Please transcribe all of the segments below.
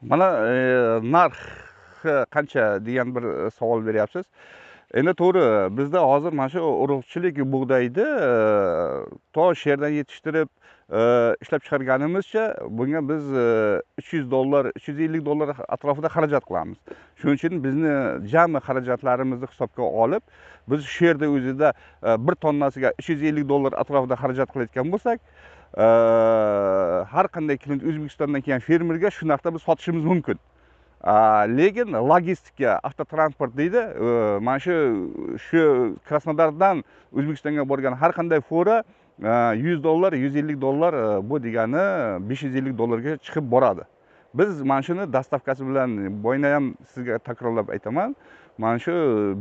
Mana narxi qancha degan bir savol beryapsiz. Endi to'g'ri, bizda hozir mana shu urug'chilik bug'doyni to sherdan yetishtirib ishlab chiqarganimizcha bunga biz $300, $350 atrofida xarajat qilamiz. Shuning uchun bizni jami xarajatlarimizni hisobga olib, biz shu yerda o'zida bir tonnasiga $350 atrofida xarajat qilayotgan bo'lsak, har qanday klient O'zbekistondan kelgan fermerga shu narxda biz sotishimiz mumkin. Lekin logistika, avtotransport deydi. Mana shu Krasnodardan O'zbekistonga borgan har qanday fora $100, $150 bu degani $550 ga chiqib boradi. Biz mana shuni dastavkasi bilan boyna ham sizga takrorlab aytaman. Mana shu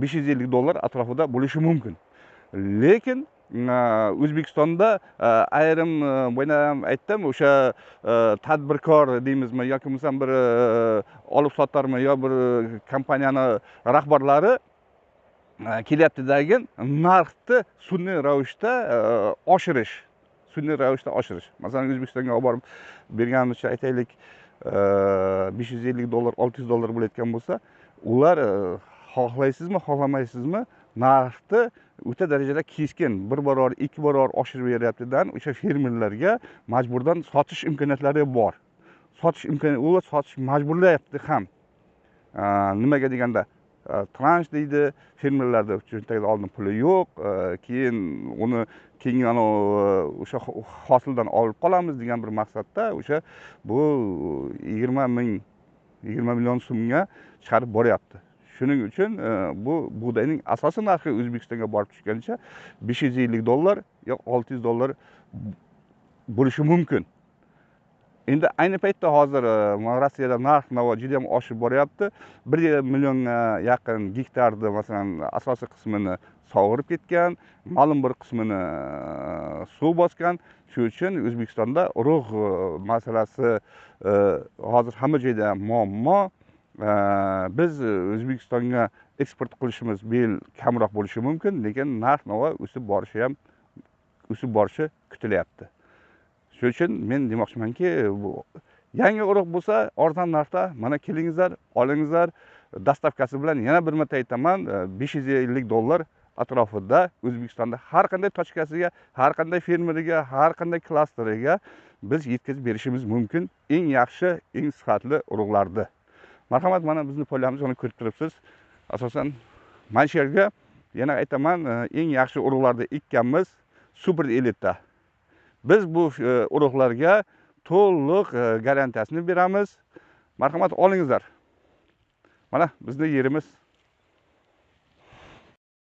$550 atrofida bo'lishi mumkin. Lekin O'zbekistonda ayrim boyna ham aytdim, o'sha tadbirkor deymizmi yoki bo'lmasam bir olib sotarmi yo bir kompaniyani rahbarlari kelyaptidagi narxni sun'iy ravishda oshirish. Masalan, O'zbekistonga olib borib berganimizcha aytaylik, $550, $600 bo'layotgan bo'lsa, ular xohlaysizmi, xohlamaysizmi narxni o'ta darajada keskin bir barobar, ikki barobar oshirib beryaptidan o'sha fermerlarga majburdan sotish imkoniyatlari bor. Ular sotish majburlayapti ham. Nimaga deganda, transh deydi, fermerlarda cho'ntagida oldin puli yo'q, keyin uni keyin o'sha hosildan olib qolamiz degan bir maqsadda o'sha bu 20 million so'mga chiqarib boryapti. Shuning uchun bu bug'doyning asosiy narxi O'zbekistonga borib tushganicha $550 yo $600 bo'lishi mumkin. Endi ayni paytda hozir Rossiyada narx-navo juda ham oshib boryapti. 1 millionga yaqin gektarni masalan asosiy qismini sovurib ketgan, ma'lum bir qismini suv bosgan. Shuning uchun O'zbekistonda urug' masalasi hozir hamma joyda muammo. Biz O'zbekistonga eksport qilishimiz kamroq bo'lishi mumkin, lekin narx-navo o'sib borishi kutilyapti. Shuning uchun men demoqchimanki, bu yangi urug' bo'lsa, arzon narxda mana kelingizlar, olingizlar. Dastavkasi bilan yana bir marta aytaman, $550 atrofida O'zbekistonda har qanday tochkasiga, har qanday fermeriga, har qanday klasteriga biz yetkazib berishimiz mumkin. Eng yaxshi, eng sifatli urug'larni. Marhamat, mana bizni pollarimizni uni ko'rib turibsiz. Asosan mana shu yerga yana aytaman, eng yaxshi urug'larni ekkanmiz, super elita. Biz bu urug'larga to'liq garantiyasini beramiz. Marhamat, olingizlar. Mana bizning yerimiz